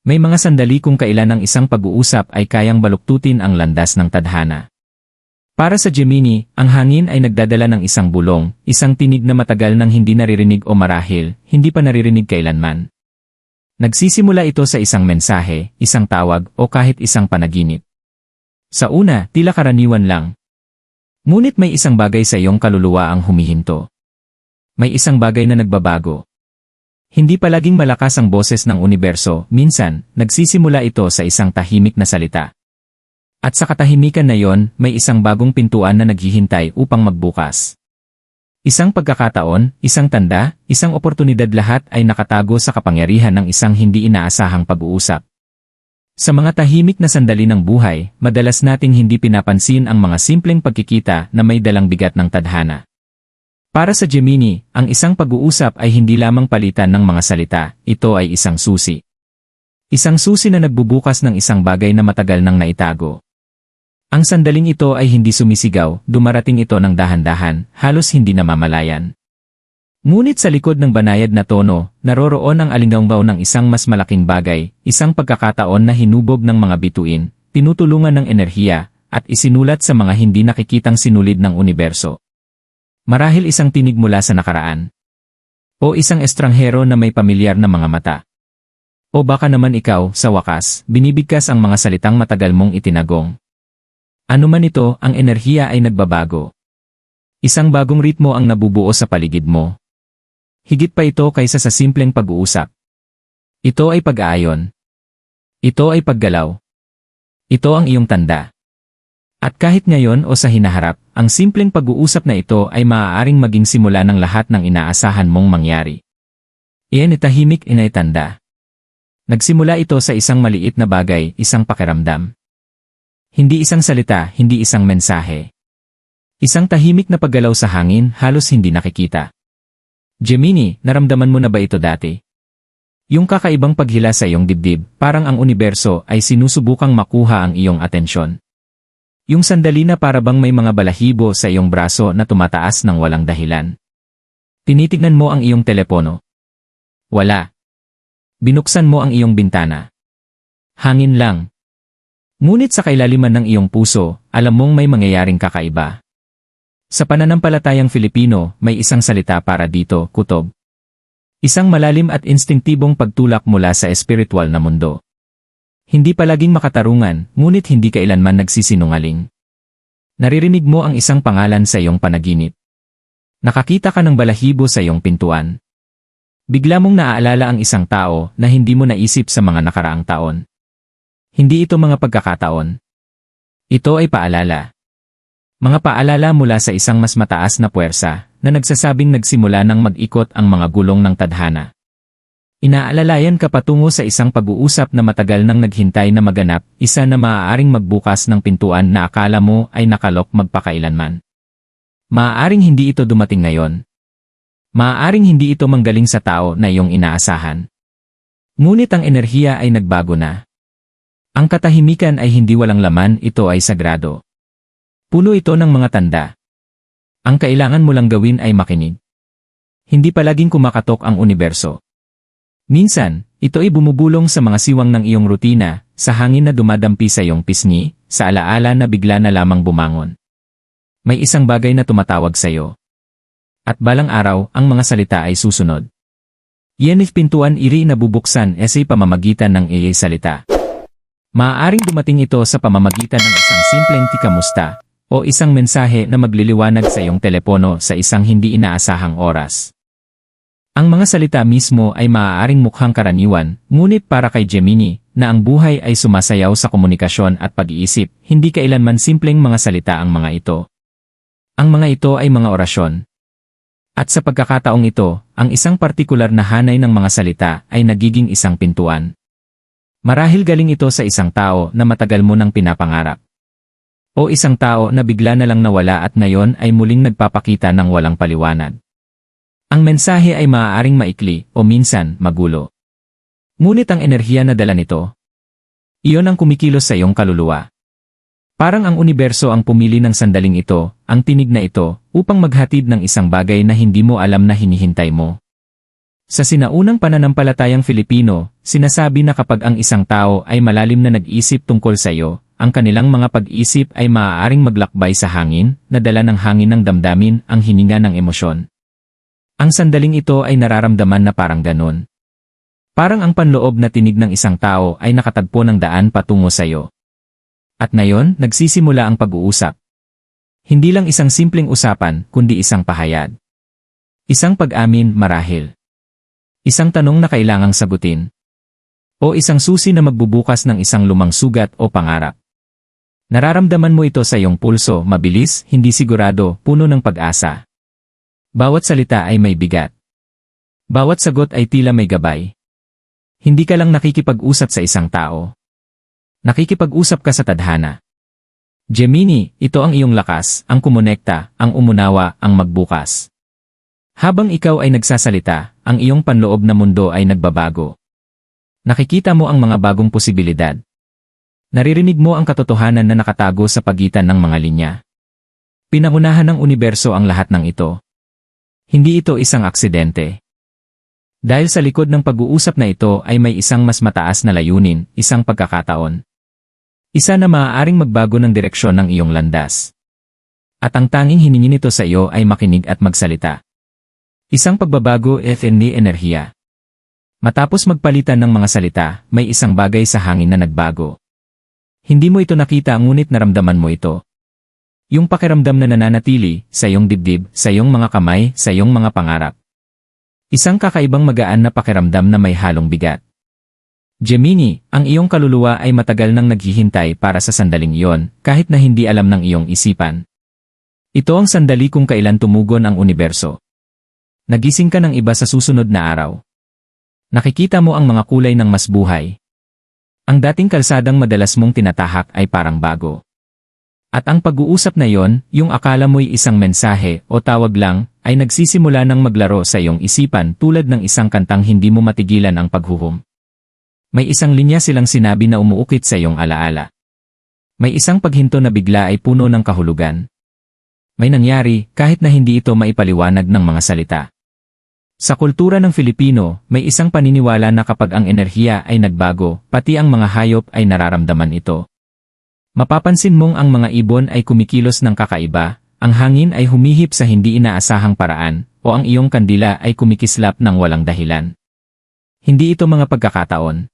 May mga sandali kung kailan ang isang pag-uusap ay kayang baluktutin ang landas ng tadhana. Para sa Gemini, ang hangin ay nagdadala ng isang bulong, isang tinig na matagal nang hindi naririnig o marahil, hindi pa naririnig kailanman. Nagsisimula ito sa isang mensahe, isang tawag, o kahit isang panaginip. Sa una, tila karaniwan lang. Ngunit may isang bagay sa iyong kaluluwa ang humihinto. May isang bagay na nagbabago. Hindi palaging malakas ang boses ng universo, minsan, nagsisimula ito sa isang tahimik na salita. At sa katahimikan na yon, may isang bagong pintuan na naghihintay upang magbukas. Isang pagkakataon, isang tanda, isang oportunidad, lahat ay nakatago sa kapangyarihan ng isang hindi inaasahang pag-uusap. Sa mga tahimik na sandali ng buhay, madalas nating hindi pinapansin ang mga simpleng pagkikita na may dalang bigat ng tadhana. Para sa Gemini, ang isang pag-uusap ay hindi lamang palitan ng mga salita, ito ay isang susi. Isang susi na nagbubukas ng isang bagay na matagal nang naitago. Ang sandaling ito ay hindi sumisigaw, dumarating ito ng dahan-dahan, halos hindi namamalayan. Ngunit sa likod ng banayad na tono, naroroon ang alinggaw ng isang mas malaking bagay, isang pagkakataon na hinubog ng mga bituin, tinutulungan ng enerhiya, at isinulat sa mga hindi nakikitang sinulid ng universo. Marahil isang tinig mula sa nakaraan. O isang estranghero na may pamilyar na mga mata. O baka naman ikaw, sa wakas, binibigkas ang mga salitang matagal mong itinagong. Ano man ito, ang enerhiya ay nagbabago. Isang bagong ritmo ang nabubuo sa paligid mo. Higit pa ito kaysa sa simpleng pag-uusap. Ito ay pag-aayon. Ito ay paggalaw. Ito ang iyong tanda. At kahit ngayon o sa hinaharap, ang simpleng pag-uusap na ito ay maaaring maging simula ng lahat ng inaasahan mong mangyari. Iyan ay tahimik, inay tanda. Nagsimula ito sa isang maliit na bagay, isang pakiramdam. Hindi isang salita, hindi isang mensahe. Isang tahimik na paggalaw sa hangin, halos hindi nakikita. Gemini, naramdaman mo na ba ito dati? Yung kakaibang paghila sa iyong dibdib, parang ang universo ay sinusubukang makuha ang iyong atensyon. Yung sandali na para bang may mga balahibo sa iyong braso na tumataas ng walang dahilan. Tinitignan mo ang iyong telepono. Wala. Binuksan mo ang iyong bintana. Hangin lang. Ngunit sa kailaliman ng iyong puso, alam mong may mangyayaring kakaiba. Sa pananampalatayang Filipino, may isang salita para dito, kutob. Isang malalim at instinktibong pagtulak mula sa espiritual na mundo. Hindi palaging makatarungan, ngunit hindi kailanman nagsisinungaling. Naririnig mo ang isang pangalan sa iyong panaginip. Nakakita ka ng balahibo sa iyong pintuan. Bigla mong naaalala ang isang tao na hindi mo naisip sa mga nakaraang taon. Hindi ito mga pagkakataon. Ito ay paalala. Mga paalala mula sa isang mas mataas na puwersa na nagsasabing nagsimula nang mag-ikot ang mga gulong ng tadhana. Inaalalayan ka patungo sa isang pag-uusap na matagal nang naghintay na maganap, isa na maaaring magbukas ng pintuan na akala mo ay nakalok magpakailanman. Maaaring hindi ito dumating ngayon. Maaaring hindi ito manggaling sa tao na iyong inaasahan. Ngunit ang enerhiya ay nagbago na. Ang katahimikan ay hindi walang laman, ito ay sagrado. Puno ito ng mga tanda. Ang kailangan mo lang gawin ay makinig. Hindi palaging kumakatok ang universo. Minsan, ito ay bumubulong sa mga siwang ng iyong rutina, sa hangin na dumadampi sa iyong pisngi, sa alaala na bigla na lamang bumangon. May isang bagay na tumatawag sa iyo. At balang araw, ang mga salita ay susunod. Yan pintuan iri na bubuksan sa pamamagitan ng iyay salita. Maaaring dumating ito sa pamamagitan ng isang simpleng tikamusta, o isang mensahe na magliliwanag sa iyong telepono sa isang hindi inaasahang oras. Ang mga salita mismo ay maaaring mukhang karaniwan, ngunit para kay Gemini, na ang buhay ay sumasayaw sa komunikasyon at pag-iisip, hindi kailanman simpleng mga salita ang mga ito. Ang mga ito ay mga orasyon. At sa pagkakataong ito, ang isang partikular na hanay ng mga salita ay nagiging isang pintuan. Marahil galing ito sa isang tao na matagal mo nang pinapangarap. O isang tao na bigla na lang nawala at ngayon ay muling nagpapakita ng walang paliwanag. Ang mensahe ay maaaring maikli o minsan magulo. Ngunit ang enerhiya na dala nito, iyon ang kumikilos sa iyong kaluluwa. Parang ang universo ang pumili ng sandaling ito, ang tinig na ito, upang maghatid ng isang bagay na hindi mo alam na hinihintay mo. Sa sinaunang pananampalatayang Filipino, sinasabi na kapag ang isang tao ay malalim na nag-isip tungkol sa iyo, ang kanilang mga pag-isip ay maaaring maglakbay sa hangin, na dala ng hangin ng damdamin ang hininga ng emosyon. Ang sandaling ito ay nararamdaman na parang ganon. Parang ang panloob na tinig ng isang tao ay nakatagpo ng daan patungo sa iyo. At ngayon, nagsisimula ang pag-uusap. Hindi lang isang simpleng usapan, kundi isang pahayag. Isang pag-amin marahil. Isang tanong na kailangang sagutin. O isang susi na magbubukas ng isang lumang sugat o pangarap. Nararamdaman mo ito sa iyong pulso, mabilis, hindi sigurado, puno ng pag-asa. Bawat salita ay may bigat. Bawat sagot ay tila may gabay. Hindi ka lang nakikipag-usap sa isang tao. Nakikipag-usap ka sa tadhana. Gemini, ito ang iyong lakas, ang kumonekta, ang umunawa, ang magbukas. Habang ikaw ay nagsasalita, ang iyong panloob na mundo ay nagbabago. Nakikita mo ang mga bagong posibilidad. Naririnig mo ang katotohanan na nakatago sa pagitan ng mga linya. Pinangunahan ng universo ang lahat ng ito. Hindi ito isang aksidente. Dahil sa likod ng pag-uusap na ito ay may isang mas mataas na layunin, isang pagkakataon. Isa na maaaring magbago ng direksyon ng iyong landas. At ang tanging hiningi nito sa iyo ay makinig at magsalita. Isang pagbabago FND enerhiya. Matapos magpalitan ng mga salita, may isang bagay sa hangin na nagbago. Hindi mo ito nakita ngunit naramdaman mo ito. Yung pakiramdam na nananatili, sa iyong dibdib, sa iyong mga kamay, sa iyong mga pangarap. Isang kakaibang magaan na pakiramdam na may halong bigat. Gemini, ang iyong kaluluwa ay matagal nang naghihintay para sa sandaling iyon, kahit na hindi alam ng iyong isipan. Ito ang sandali kung kailan tumugon ang universo. Nagising ka ng iba sa susunod na araw. Nakikita mo ang mga kulay ng mas buhay. Ang dating kalsadang madalas mong tinatahak ay parang bago. At ang pag-uusap na yon, yung akala mo'y isang mensahe o tawag lang, ay nagsisimula ng maglaro sa iyong isipan tulad ng isang kantang hindi mo matigilan ang paghuhum. May isang linya silang sinabi na umuukit sa iyong alaala. May isang paghinto na bigla ay puno ng kahulugan. May nangyari kahit na hindi ito maipaliwanag ng mga salita. Sa kultura ng Filipino, may isang paniniwala na kapag ang enerhiya ay nagbago, pati ang mga hayop ay nararamdaman ito. Mapapansin mong ang mga ibon ay kumikilos ng kakaiba, ang hangin ay humihip sa hindi inaasahang paraan, o ang iyong kandila ay kumikislap ng walang dahilan. Hindi ito mga pagkakataon.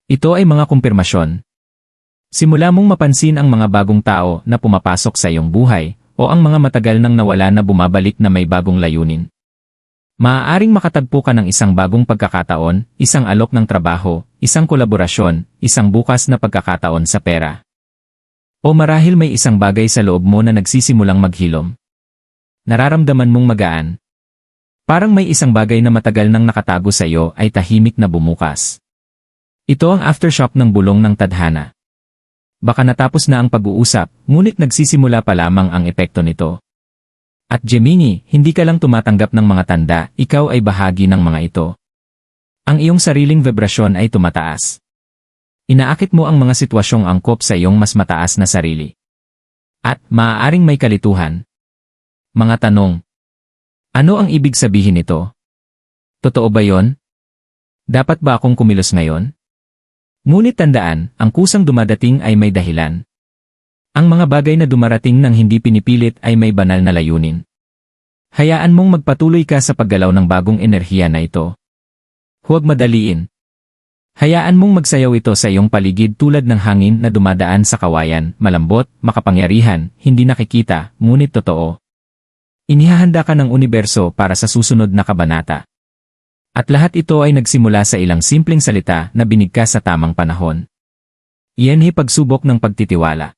Ito ay mga kumpirmasyon. Simula mong mapansin ang mga bagong tao na pumapasok sa iyong buhay, o ang mga matagal nang nawala na bumabalik na may bagong layunin. Maaaring makatagpo ka ng isang bagong pagkakataon, isang alok ng trabaho, isang kolaborasyon, isang bukas na pagkakataon sa pera. O marahil may isang bagay sa loob mo na nagsisimulang maghilom. Nararamdaman mong magaan. Parang may isang bagay na matagal nang nakatago sa iyo ay tahimik na bumukas. Ito ang aftershock ng bulong ng tadhana. Baka natapos na ang pag-uusap, ngunit nagsisimula pa lamang ang epekto nito. At Gemini, hindi ka lang tumatanggap ng mga tanda, ikaw ay bahagi ng mga ito. Ang iyong sariling vibrasyon ay tumataas. Inaakit mo ang mga sitwasyong angkop sa iyong mas mataas na sarili. At maaaring may kalituhan. Mga tanong. Ano ang ibig sabihin nito? Totoo ba yon? Dapat ba akong kumilos ngayon? Ngunit tandaan, ang kusang dumadating ay may dahilan. Ang mga bagay na dumarating nang hindi pinipilit ay may banal na layunin. Hayaan mong magpatuloy ka sa paggalaw ng bagong enerhiya na ito. Huwag madaliin. Hayaan mong magsayaw ito sa iyong paligid tulad ng hangin na dumadaan sa kawayan, malambot, makapangyarihan, hindi nakikita, ngunit totoo. Inihahanda ka ng universo para sa susunod na kabanata. At lahat ito ay nagsimula sa ilang simpleng salita na binigkas sa tamang panahon. Iyan ay pagsubok ng pagtitiwala.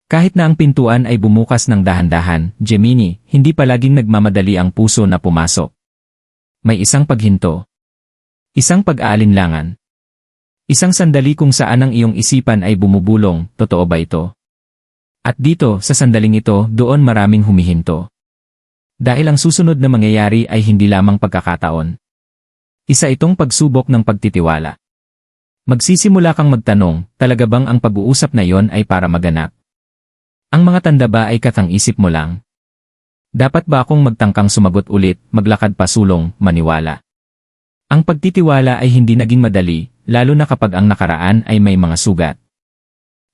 Kahit na ang pintuan ay bumukas ng dahan-dahan, Gemini, hindi palaging nagmamadali ang puso na pumasok. May isang paghinto. Isang pag-aalinlangan. Isang sandali kung saan ang iyong isipan ay bumubulong, totoo ba ito? At dito, sa sandaling ito, doon maraming humihinto. Dahil ang susunod na mangyayari ay hindi lamang pagkakataon. Isa itong pagsubok ng pagtitiwala. Magsisimula kang magtanong, talaga bang ang pag-uusap na yon ay para maganap? Ang mga tanda ba ay katang-isip mo lang? Dapat ba akong magtangkang sumagot ulit, maglakad pa sulong, maniwala? Ang pagtitiwala ay hindi naging madali, lalo na kapag ang nakaraan ay may mga sugat.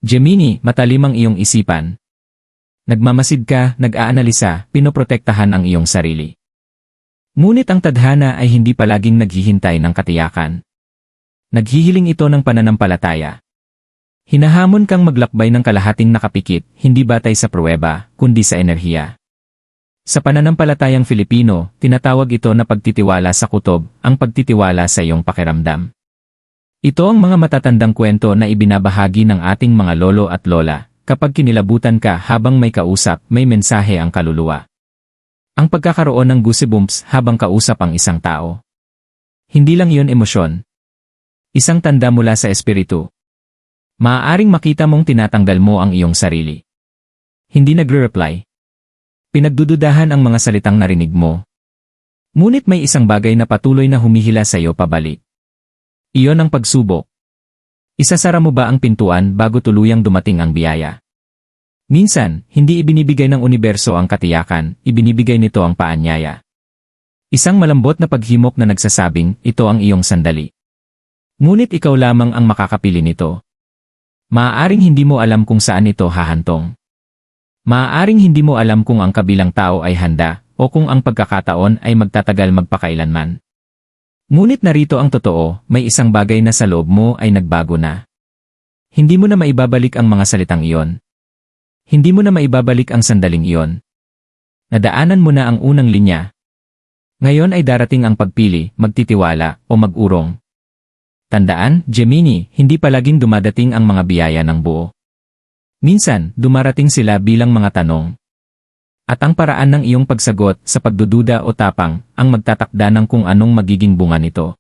Gemini, matalim ang iyong isipan. Nagmamasid ka, nag-aanalisa, pinoprotektahan ang iyong sarili. Ngunit ang tadhana ay hindi palaging naghihintay ng katiyakan. Naghihiling ito ng pananampalataya. Hinahamon kang maglakbay ng kalahating nakapikit, hindi batay sa pruweba, kundi sa enerhiya. Sa pananampalatayang Filipino, tinatawag ito na pagtitiwala sa kutob, ang pagtitiwala sa iyong pakiramdam. Ito ang mga matatandang kwento na ibinabahagi ng ating mga lolo at lola. Kapag kinilabutan ka habang may kausap, may mensahe ang kaluluwa. Ang pagkakaroon ng goosebumps habang kausap ang isang tao. Hindi lang iyon emosyon. Isang tanda mula sa espiritu. Maaaring makita mong tinatanggal mo ang iyong sarili. Hindi nagre-reply. Pinagdududahan ang mga salitang narinig mo. Ngunit may isang bagay na patuloy na humihila sa iyo pabalik. Iyon ang pagsubok. Isasara mo ba ang pintuan bago tuluyang dumating ang biyaya? Minsan, hindi ibinibigay ng universo ang katiyakan, ibinibigay nito ang paanyaya. Isang malambot na paghimok na nagsasabing, ito ang iyong sandali. Ngunit ikaw lamang ang makakapili nito. Maaaring hindi mo alam kung saan ito hahantong. Maaaring hindi mo alam kung ang kabilang tao ay handa, o kung ang pagkakataon ay magtatagal magpakailanman. Ngunit narito ang totoo, may isang bagay na sa loob mo ay nagbago na. Hindi mo na maibabalik ang mga salitang iyon. Hindi mo na maibabalik ang sandaling iyon. Nadaanan mo na ang unang linya. Ngayon ay darating ang pagpili, magtitiwala, o mag-urong. Tandaan, Gemini, hindi palaging dumadating ang mga biyaya ng buo. Minsan, dumarating sila bilang mga tanong. At ang paraan ng iyong pagsagot sa pagdududa o tapang, ang magtatakda ng kung anong magiging bunga nito.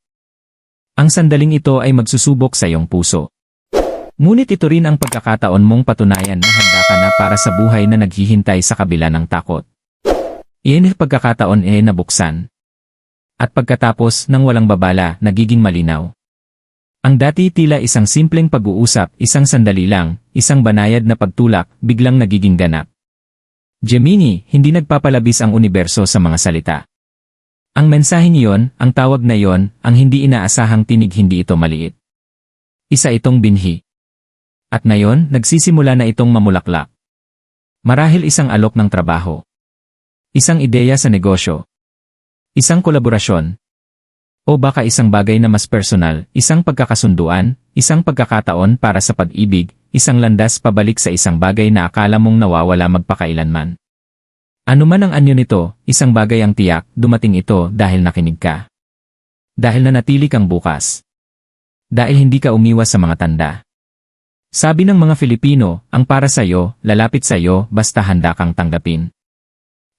Ang sandaling ito ay magsusubok sa iyong puso. Ngunit ito rin ang pagkakataon mong patunayan na handa ka na para sa buhay na naghihintay sa kabila ng takot. Iyan ang pagkakataon ay nabuksan. At pagkatapos ng walang babala, nagiging malinaw. Ang dati tila isang simpleng pag-uusap, isang sandali lang, isang banayad na pagtulak, biglang nagiging ganap. Gemini, hindi nagpapalabis ang universo sa mga salita. Ang mensahe niyon, ang tawag na yon, ang hindi inaasahang tinig, hindi ito maliit. Isa itong binhi. At ngayon, nagsisimula na itong mamulaklak. Marahil isang alok ng trabaho. Isang ideya sa negosyo. Isang kolaborasyon. O baka isang bagay na mas personal, isang pagkakasunduan, isang pagkakataon para sa pag-ibig, isang landas pabalik sa isang bagay na akala mong nawawala magpakailanman. Ano man ang anyo nito, isang bagay ang tiyak, dumating ito dahil nakinig ka. Dahil nanatili kang bukas. Dahil hindi ka umiwas sa mga tanda. Sabi ng mga Filipino, ang para sa'yo, lalapit sa'yo, basta handa kang tanggapin.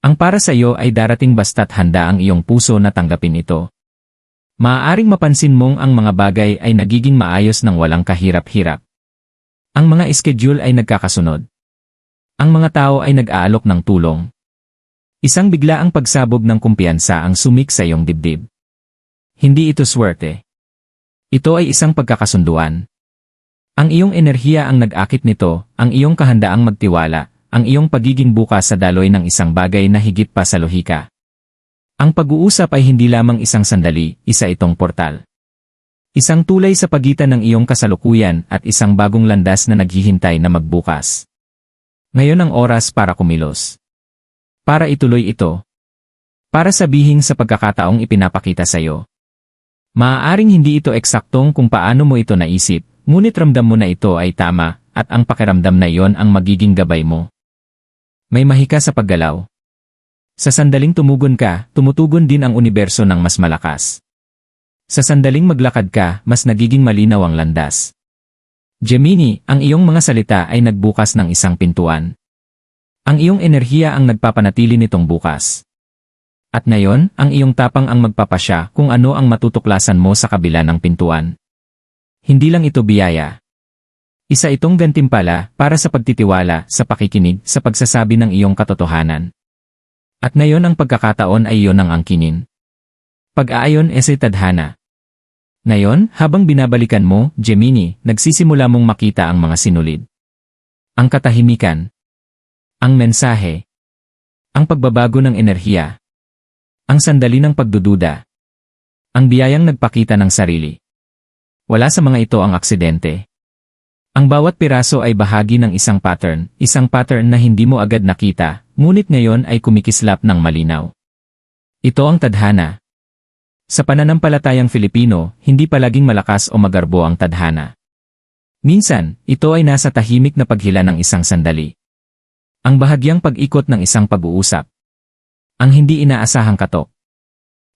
Ang para sa'yo ay darating basta't handa ang iyong puso na tanggapin ito. Maaaring mapansin mong ang mga bagay ay nagiging maayos nang walang kahirap-hirap. Ang mga schedule ay nagkakasunod. Ang mga tao ay nag-aalok ng tulong. Isang biglaang pagsabog ng kumpiyansa ang sumik sa iyong dibdib. Hindi ito swerte. Ito ay isang pagkakasunduan. Ang iyong enerhiya ang nag-akit nito, ang iyong kahandaang magtiwala, ang iyong pagiging bukas sa daloy ng isang bagay na higit pa sa lohika. Ang pag-uusap ay hindi lamang isang sandali, isa itong portal. Isang tulay sa pagitan ng iyong kasalukuyan at isang bagong landas na naghihintay na magbukas. Ngayon ang oras para kumilos. Para ituloy ito. Para sabihin sa pagkakataong ipinapakita sa iyo. Maaaring hindi ito eksaktong kung paano mo ito naisip, ngunit ramdam mo na ito ay tama, at ang pakiramdam na iyon ang magiging gabay mo. May mahika sa paggalaw. Sa sandaling tumugon ka, tumutugon din ang universo ng mas malakas. Sa sandaling maglakad ka, mas nagiging malinaw ang landas. Gemini, ang iyong mga salita ay nagbukas ng isang pintuan. Ang iyong enerhiya ang nagpapanatili nitong bukas. At ngayon, ang iyong tapang ang magpapasya kung ano ang matutuklasan mo sa kabila ng pintuan. Hindi lang ito biyaya. Isa itong gantimpala para sa pagtitiwala, sa pakikinig, sa pagsasabi ng iyong katotohanan. At ngayon ang pagkakataon ay iyon ang angkinin. Pag-aayon ay tadhana. Ngayon, habang binabalikan mo, Gemini, nagsisimula mong makita ang mga sinulid. Ang katahimikan. Ang mensahe. Ang pagbabago ng enerhiya. Ang sandali ng pagdududa. Ang biyayang nagpakita ng sarili. Wala sa mga ito ang aksidente. Ang bawat piraso ay bahagi ng isang pattern na hindi mo agad nakita, ngunit ngayon ay kumikislap ng malinaw. Ito ang tadhana. Sa pananampalatayang Filipino, hindi palaging malakas o magarbo ang tadhana. Minsan, ito ay nasa tahimik na paghila ng isang sandali. Ang bahagyang pag-ikot ng isang pag-uusap. Ang hindi inaasahang katok.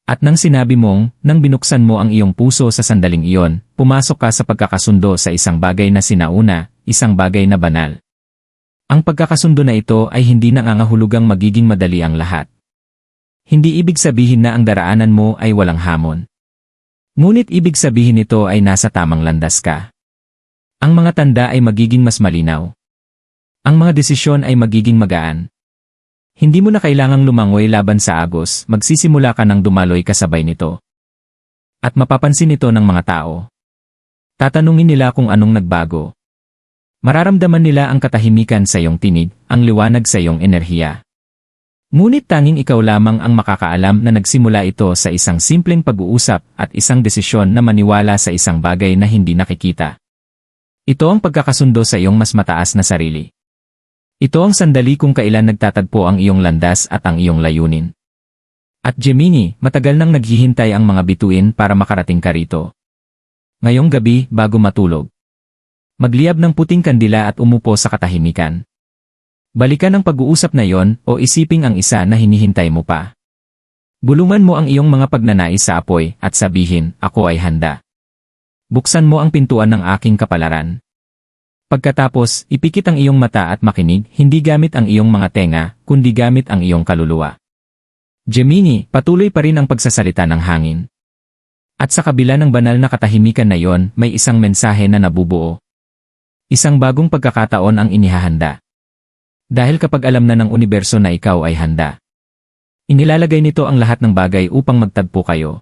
At nang sinabi mong, nang binuksan mo ang iyong puso sa sandaling iyon, pumasok ka sa pagkakasundo sa isang bagay na sinauna, isang bagay na banal. Ang pagkakasundo na ito ay hindi nangangahulugang magiging madali ang lahat. Hindi ibig sabihin na ang daraanan mo ay walang hamon. Ngunit ibig sabihin nito ay nasa tamang landas ka. Ang mga tanda ay magiging mas malinaw. Ang mga desisyon ay magiging magaan. Hindi mo na kailangang lumangoy laban sa agos, magsisimula ka ng dumaloy kasabay nito. At mapapansin ito ng mga tao. Tatanungin nila kung anong nagbago. Mararamdaman nila ang katahimikan sa iyong tinig, ang liwanag sa iyong enerhiya. Ngunit tanging ikaw lamang ang makakaalam na nagsimula ito sa isang simpleng pag-uusap at isang desisyon na maniwala sa isang bagay na hindi nakikita. Ito ang pagkakasundo sa iyong mas mataas na sarili. Ito ang sandali kung kailan nagtatagpo ang iyong landas at ang iyong layunin. At Gemini, matagal nang naghihintay ang mga bituin para makarating ka rito. Ngayong gabi, bago matulog, magliyab ng puting kandila at umupo sa katahimikan. Balikan ang pag-uusap na yon o isiping ang isa na hinihintay mo pa. Bulungan mo ang iyong mga pagnanais sa apoy at sabihin, ako ay handa. Buksan mo ang pintuan ng aking kapalaran. Pagkatapos, ipikit ang iyong mata at makinig, hindi gamit ang iyong mga tenga, kundi gamit ang iyong kaluluwa. Gemini, patuloy pa rin ang pagsasalita ng hangin. At sa kabila ng banal na katahimikan na yon, may isang mensahe na nabubuo. Isang bagong pagkakataon ang inihahanda. Dahil kapag alam na ng universo na ikaw ay handa, inilalagay nito ang lahat ng bagay upang magtagpo kayo.